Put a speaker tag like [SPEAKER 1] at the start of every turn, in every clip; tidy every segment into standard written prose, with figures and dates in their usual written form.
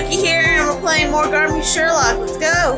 [SPEAKER 1] Becky here, and we're playing more Garmy Sherlock. Let's go!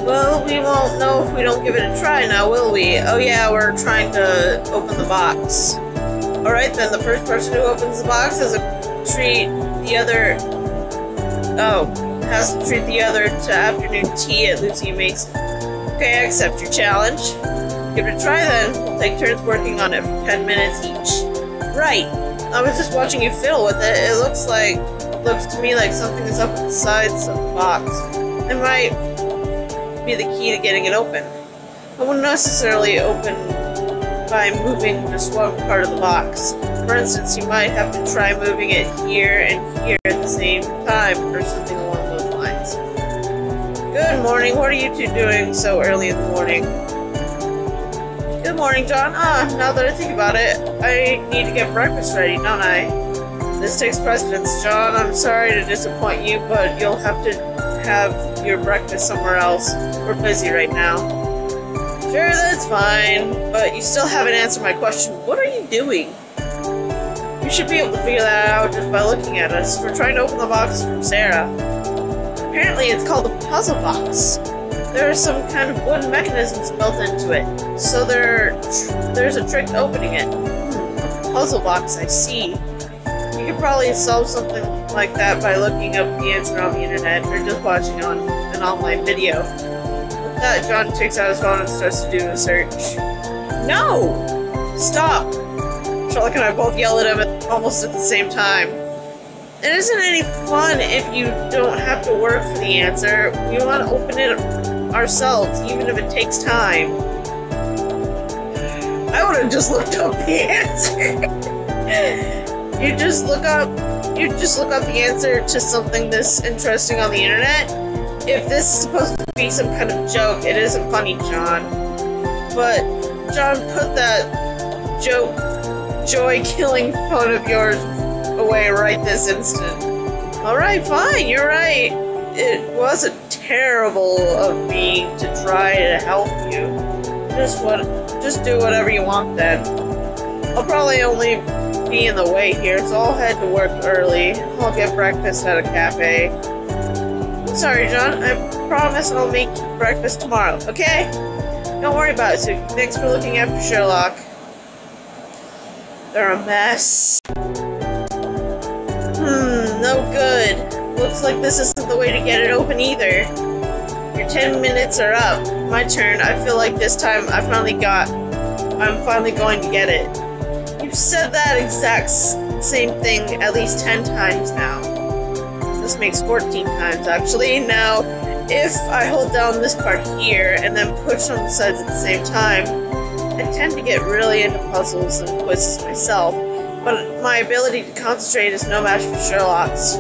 [SPEAKER 1] Well, we won't know if we don't give it a try now, will we? Oh yeah, we're trying to open the box. Alright then, the first person who opens the box has to treat the other... has to treat the other to afternoon tea at Lucy Mason. Okay, I accept your challenge. Give it a try then. We'll take turns working on it for 10 minutes each. Right. I was just watching you fiddle with it. It looks to me like something is up at the sides of the box. It might be the key to getting it open. It wouldn't necessarily open by moving just one part of the box. For instance, you might have to try moving it here and here at the same time, or something along those lines. Good morning. What are you two doing so early in the morning? Good morning, John. Now that I think about it, I need to get breakfast ready, don't I? This takes precedence, John. I'm sorry to disappoint you, but you'll have to have your breakfast somewhere else. We're busy right now. Sure, that's fine, but you still haven't answered my question. What are you doing? You should be able to figure that out just by looking at us. We're trying to open the box from Sarah. Apparently it's called a puzzle box. There are some kind of wooden mechanisms built into it, so there's a trick to opening it. A puzzle box, I see. You could probably solve something like that by looking up the answer on the internet, or just watching on an online video. With that, John takes out his phone and starts to do a search. No! Stop! Sherlock and I both yell at him almost at the same time. It isn't any fun if you don't have to work for the answer. We want to open it ourselves, even if it takes time. I would have just looked up the answer. You just look up the answer to something this interesting on the internet. If this is supposed to be some kind of joke, it isn't funny, John. But John, put that joy-killing phone of yours away right this instant. Alright, fine, you're right. It wasn't terrible of me to try to help you. Just do whatever you want then. I'll probably only be in the way here, so I'll head to work early. I'll get breakfast at a cafe. Sorry, John. I promise I'll make breakfast tomorrow, okay? Don't worry about it, Suki. Thanks for looking after Sherlock. They're a mess. No good. Looks like this isn't the way to get it open either. Your 10 minutes are up. My turn. I feel like this time I'm finally going to get it. You've said that exact same thing at least 10 times now. This makes 14 times, actually. Now, if I hold down this part here and then push on the sides at the same time, I tend to get really into puzzles and quizzes myself, but my ability to concentrate is no match for Sherlock's.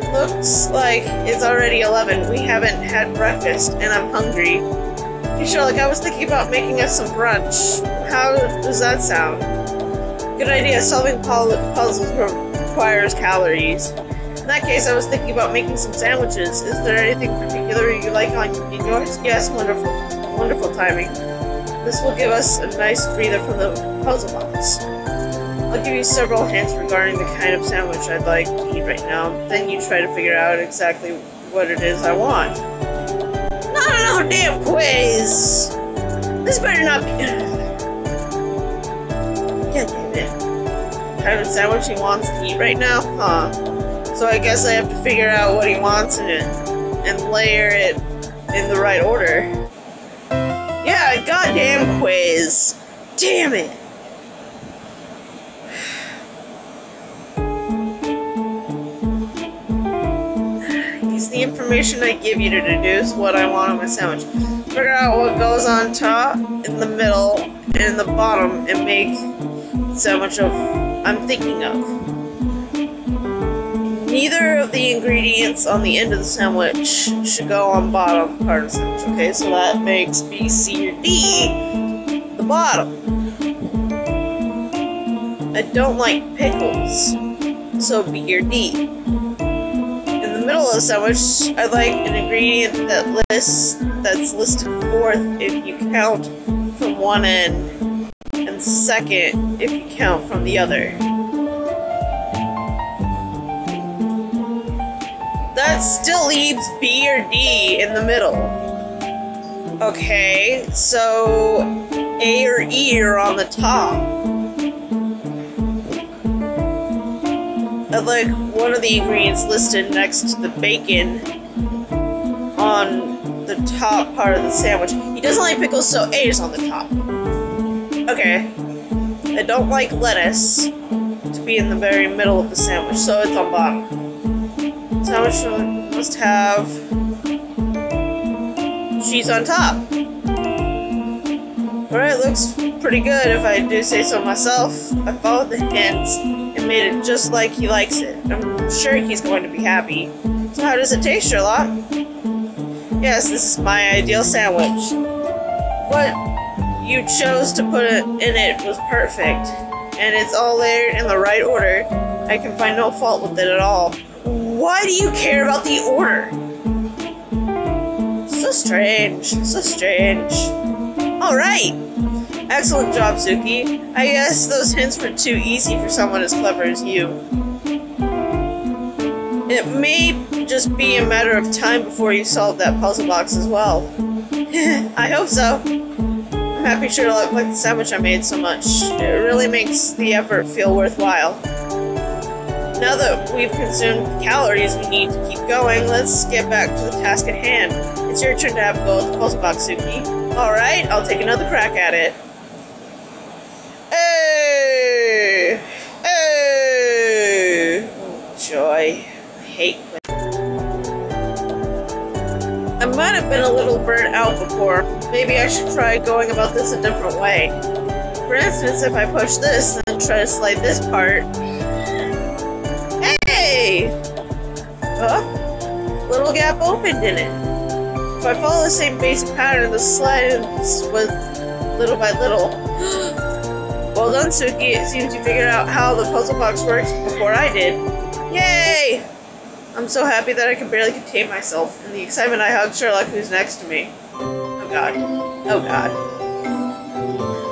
[SPEAKER 1] Looks like it's already 11. We haven't had breakfast, and I'm hungry. Hey Sherlock, I was thinking about making us some brunch. How does that sound? Good idea. Solving puzzles requires calories. In that case, I was thinking about making some sandwiches. Is there anything particular you like in yours? Yes, wonderful timing. This will give us a nice breather from the puzzle box. I'll give you several hints regarding the kind of sandwich I'd like to eat right now. Then you try to figure out exactly what it is I want. Not another damn quiz! This better not be... God damn it. Kind of sandwich he wants to eat right now? Huh. So I guess I have to figure out what he wants and layer it in the right order. Yeah, goddamn quiz! Damn it! Use the information I give you to deduce what I want on my sandwich. Figure out what goes on top, in the middle, and in the bottom, and make the sandwich I'm thinking of. Neither of the ingredients on the end of the sandwich should go on the bottom part of the sandwich. Okay, so that makes B, C, or D the bottom. I don't like pickles, so B or D. In the middle of the sandwich, I like an ingredient that's listed fourth if you count from one end, and and second if you count from the other. That still leaves B or D in the middle. Okay, so A or E are on the top. I'd like one of the ingredients listed next to the bacon on the top part of the sandwich. He doesn't like pickles, so A is on the top. Okay. I don't like lettuce to be in the very middle of the sandwich, so it's on bottom. Sandwich must have cheese on top. Alright, looks pretty good if I do say so myself. I followed the hints and made it just like he likes it. I'm sure he's going to be happy. So how does it taste, Sherlock? Yes, this is my ideal sandwich. What you chose to put in it was perfect, and it's all layered in the right order. I can find no fault with it at all. Why do you care about the order? So strange, so strange. Alright! Excellent job, Suki. I guess those hints were too easy for someone as clever as you. It may just be a matter of time before you solve that puzzle box as well. I hope so. I'm happy Sherlock liked the sandwich I made so much. It really makes the effort feel worthwhile. Now that we've consumed the calories we need to keep going, let's get back to the task at hand. It's your turn to have a go at the puzzle box, Suki. Alright, I'll take another crack at it. Hey! Hey! Oh, joy. I hate I might have been a little burnt out before. Maybe I should try going about this a different way. For instance, if I push this, then try to slide this part. Hey! Oh, little gap opened in it. If I follow the same basic pattern, the slide was little by little. Well done, Suki. It seems you figured out how the puzzle box works before I did. Yay! I'm so happy that I can barely contain myself. In the excitement, I hug Sherlock, who's next to me. Oh god. Oh god.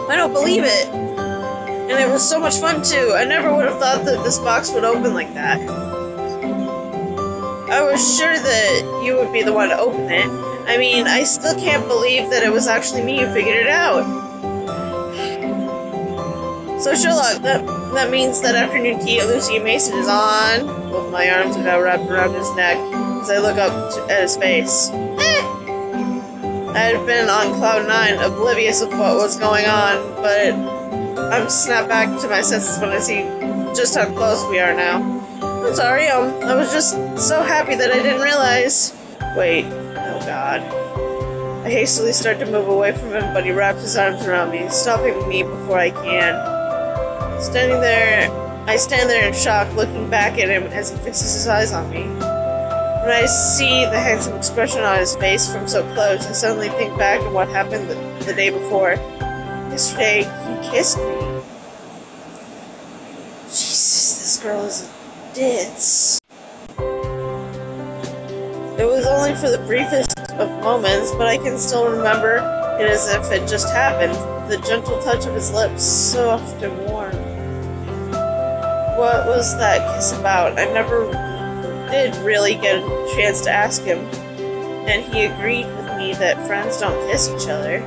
[SPEAKER 1] I don't believe it! And it was so much fun too. I never would have thought that this box would open like that. I was sure that you would be the one to open it. I mean, I still can't believe that it was actually me who figured it out. So Sherlock, that means that afternoon tea at Lucy and Mason is on. Both my arms are now wrapped around his neck as I look up at his face. I had been on cloud 9, oblivious of what was going on, but I'm snapped back to my senses when I see just how close we are now. I'm sorry, I was just so happy that I didn't realize. Wait, oh god. I hastily start to move away from him, but he wraps his arms around me, stopping me before I can. I stand there in shock, looking back at him as he fixes his eyes on me. When I see the handsome expression on his face from so close, I suddenly think back on what happened the day before. Yesterday, he kissed me. Jesus, this girl is a ditz. It was only for the briefest of moments, but I can still remember it as if it just happened. The gentle touch of his lips, soft and warm. What was that kiss about? I never did really get a chance to ask him, and he agreed with me that friends don't kiss each other.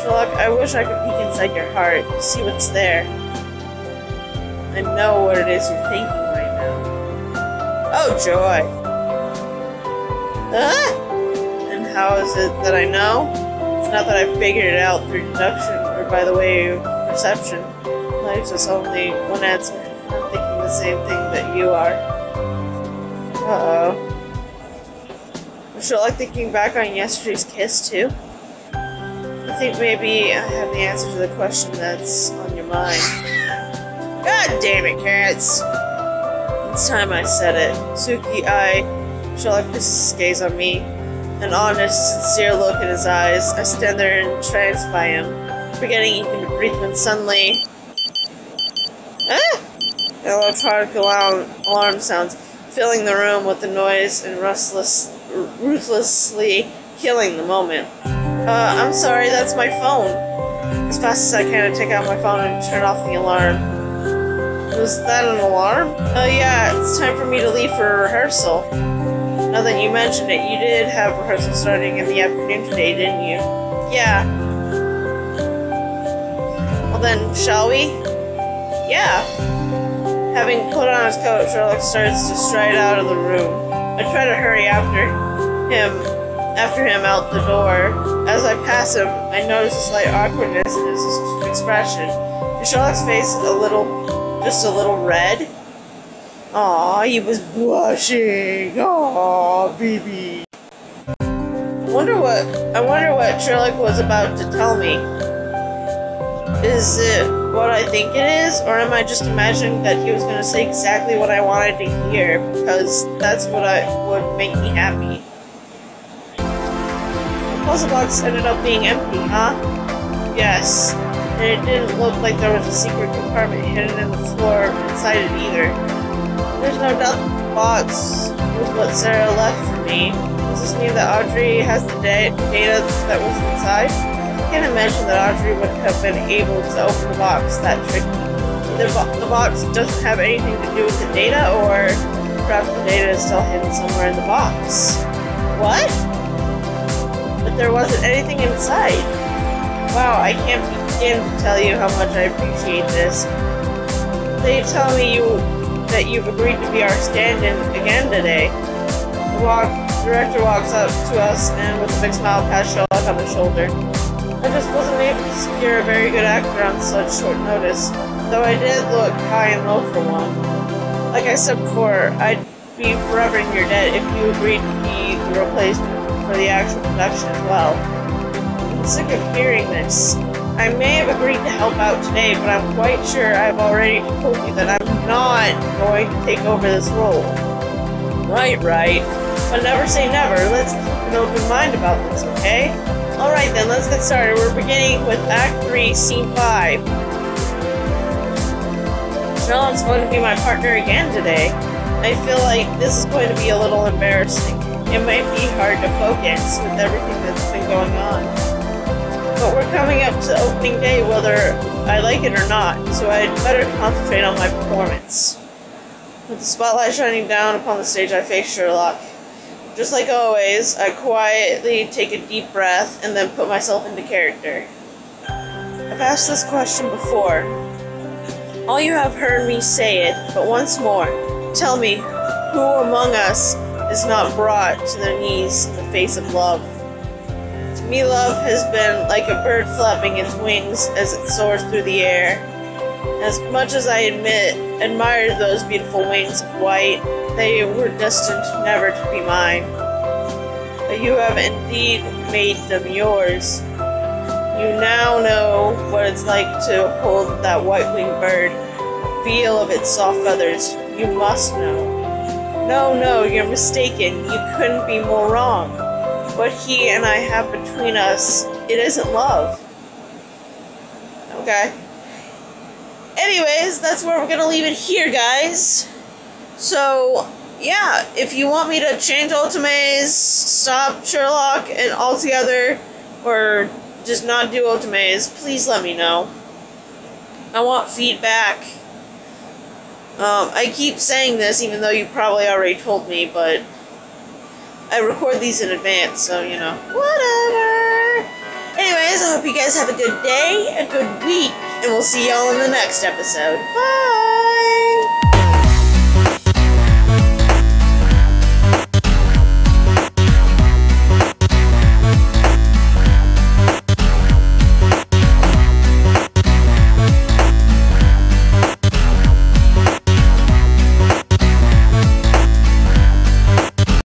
[SPEAKER 1] Sherlock, I wish I could peek inside your heart to see what's there. I know what it is you're thinking right now. Oh, joy! And how is it that I know? It's not that I figured it out through deduction or by the way of perception. Life's just only one answer. I'm thinking the same thing that you are. Uh-oh. I'm Sherlock thinking back on yesterday's kiss, too? I think maybe I have the answer to the question that's on your mind. God damn it, cats! It's time I said it. Suki, Sherlock pushes his gaze on me. An honest, sincere look in his eyes. I stand there entranced by him, forgetting even to breathe when suddenly... An electronic alarm sounds, filling the room with the noise and ruthlessly killing the moment. I'm sorry, that's my phone. as fast as I can to take out my phone and turn off the alarm. Was that an alarm? Oh yeah, it's time for me to leave for rehearsal. Now that you mentioned it, you did have rehearsal starting in the afternoon today, didn't you? Yeah. Well then, shall we? Yeah. Having put on his coat, Sherlock starts to stride out of the room. I try to hurry after him out the door. As I pass him, I notice a slight awkwardness in his expression. Is Sherlock's face just a little red? Aw, he was blushing. Aw, baby. I wonder what Sherlock was about to tell me. Is it what I think it is, or am I just imagining that he was going to say exactly what I wanted to hear, because that's what would make me happy? The puzzle box ended up being empty, huh? Yes, and it didn't look like there was a secret compartment hidden in the floor inside it either. There's no doubt the box was what Sarah left for me. Does this mean that Audrey has the data that was inside? I can't imagine that Audrey would have been able to open the box that tricky. The box doesn't have anything to do with the data, or perhaps the data is still hidden somewhere in the box. What? But there wasn't anything inside. Wow, I can't begin to tell you how much I appreciate this. They tell me that you've agreed to be our stand-in again today. The director walks up to us and with a big smile pats Sherlock on the shoulder. I just wasn't able to secure a very good actor on such short notice, though I did look high and low for one. Like I said before, I'd be forever in your debt if you agreed to be the replacement for the actual production as well. I'm sick of hearing this. I may have agreed to help out today, but I'm quite sure I've already told you that I'm not going to take over this role. Right. But never say never. Let's keep an open mind about this, okay? Alright then, let's get started. We're beginning with Act 3, Scene 5. Sherlock's going to be my partner again today. I feel like this is going to be a little embarrassing. It might be hard to focus with everything that's been going on. But we're coming up to opening day whether I like it or not, so I'd better concentrate on my performance. With the spotlight shining down upon the stage, I face Sherlock. Just like always, I quietly take a deep breath and then put myself into character. I've asked this question before. All you have heard me say it, but once more, tell me, who among us is not brought to their knees in the face of love? To me, love has been like a bird flapping its wings as it soars through the air. As much as I admired those beautiful wings of white, they were destined never to be mine. But you have indeed made them yours. You now know what it's like to hold that white-winged bird, feel of its soft feathers. You must know. No, you're mistaken. You couldn't be more wrong. What he and I have between us, it isn't love. Okay. Anyways, that's where we're gonna leave it here, guys. So, yeah, if you want me to change Ultimates, stop Sherlock and altogether, or just not do Ultimates, please let me know. I want feedback. I keep saying this, even though you probably already told me, but I record these in advance, so, you know, whatever. Anyways, I hope you guys have a good day, a good week, and we'll see y'all in the next episode. Bye!